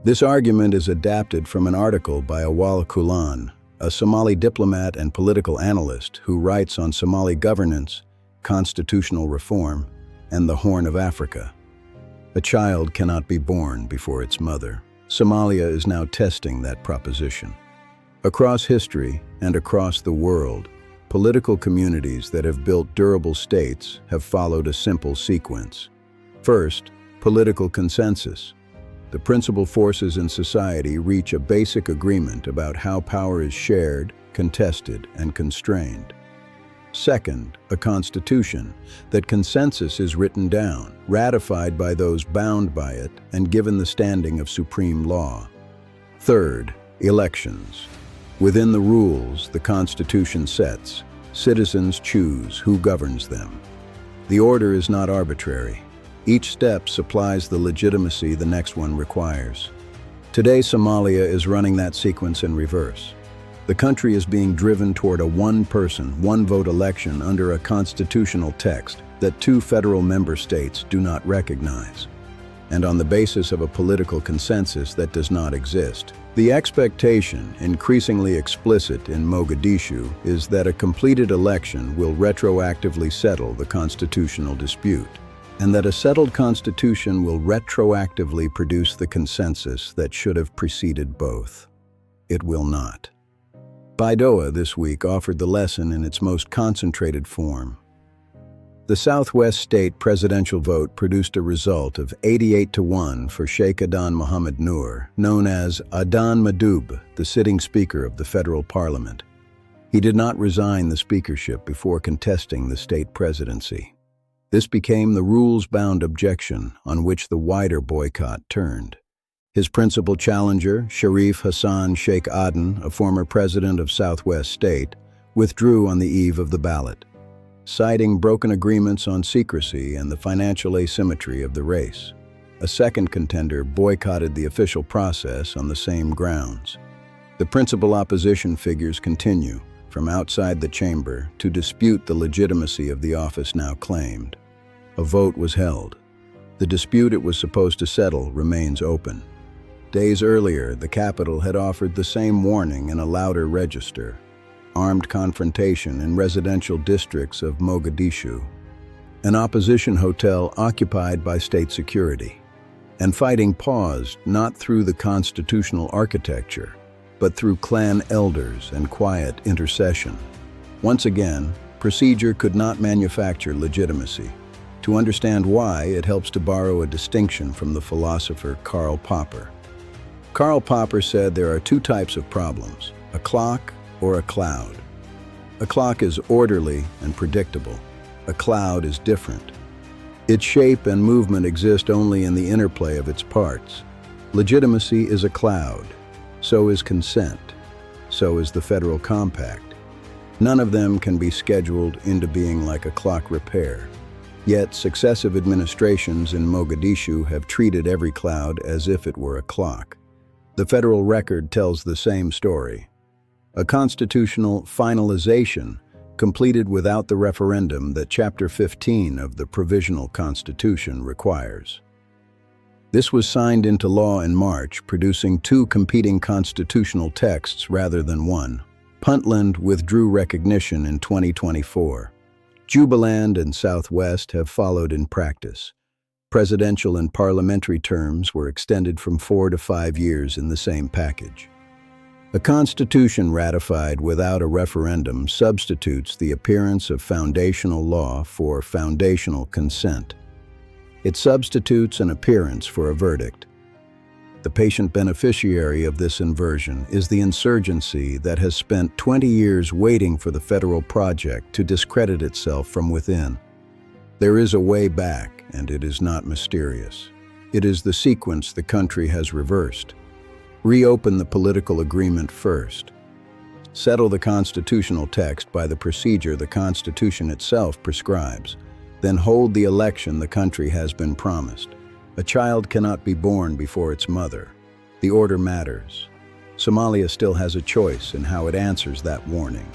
This argument is adapted from an article by Awale Kullane, a Somali diplomat and political analyst who writes on Somali governance, constitutional reform, and the Horn of Africa. A child cannot be born before its mother. Somalia is now testing that proposition. Across history and across the world, political communities that have built durable states have followed a simple sequence. First, political consensus. The principal forces in society reach a basic agreement about how power is shared, contested, and constrained. Second, a constitution. That consensus is written down, ratified by those bound by it, and given the standing of supreme law. Third, elections. Within the rules the Constitution sets, citizens choose who governs them. The order is not arbitrary. Each step supplies the legitimacy the next one requires. Today, Somalia is running that sequence in reverse. The country is being driven toward a one-person, one-vote election under a constitutional text that two federal member states do not recognize, and on the basis of a political consensus that does not exist. The expectation, increasingly explicit in Mogadishu, is that a completed election will retroactively settle the constitutional dispute, and that a settled constitution will retroactively produce the consensus that should have preceded both. It will not. Baidoa this week offered the lesson in its most concentrated form. The Southwest state presidential vote produced a result of 88-1 for Sheikh Adan Mohamed Noor, known as Adan Madoob, the sitting speaker of the federal parliament. He did not resign the speakership before contesting the state presidency. This became the rules-bound objection on which the wider boycott turned. His principal challenger, Sharif Hassan Sheikh Adan, a former president of Southwest State, withdrew on the eve of the ballot, citing broken agreements on secrecy and the financial asymmetry of the race. A second contender boycotted the official process on the same grounds. The principal opposition figures continue, from outside the chamber, to dispute the legitimacy of the office now claimed. A vote was held. The dispute it was supposed to settle remains open. Days earlier, the capital had offered the same warning in a louder register: armed confrontation in residential districts of Mogadishu, an opposition hotel occupied by state security. And fighting paused not through the constitutional architecture, but through clan elders and quiet intercession. Once again, procedure could not manufacture legitimacy. To understand why, it helps to borrow a distinction from the philosopher Karl Popper. Karl Popper said there are two types of problems: a clock or a cloud. A clock is orderly and predictable. A cloud is different. Its shape and movement exist only in the interplay of its parts. Legitimacy is a cloud. So is consent. So is the Federal Compact. None of them can be scheduled into being like a clock repair. Yet successive administrations in Mogadishu have treated every cloud as if it were a clock. The federal record tells the same story. A constitutional finalization completed without the referendum that Chapter 15 of the Provisional Constitution requires. This was signed into law in March, producing two competing constitutional texts rather than one. Puntland withdrew recognition in 2024. Jubaland and Southwest have followed in practice. Presidential and parliamentary terms were extended from 4 to 5 years in the same package. A constitution ratified without a referendum substitutes the appearance of foundational law for foundational consent. It substitutes an appearance for a verdict. The patient beneficiary of this inversion is the insurgency that has spent 20 years waiting for the federal project to discredit itself from within. There is a way back, and it is not mysterious. It is the sequence the country has reversed. Reopen the political agreement first. Settle the constitutional text by the procedure the Constitution itself prescribes. Then hold the election the country has been promised. A child cannot be born before its mother. The order matters. Somalia still has a choice in how it answers that warning.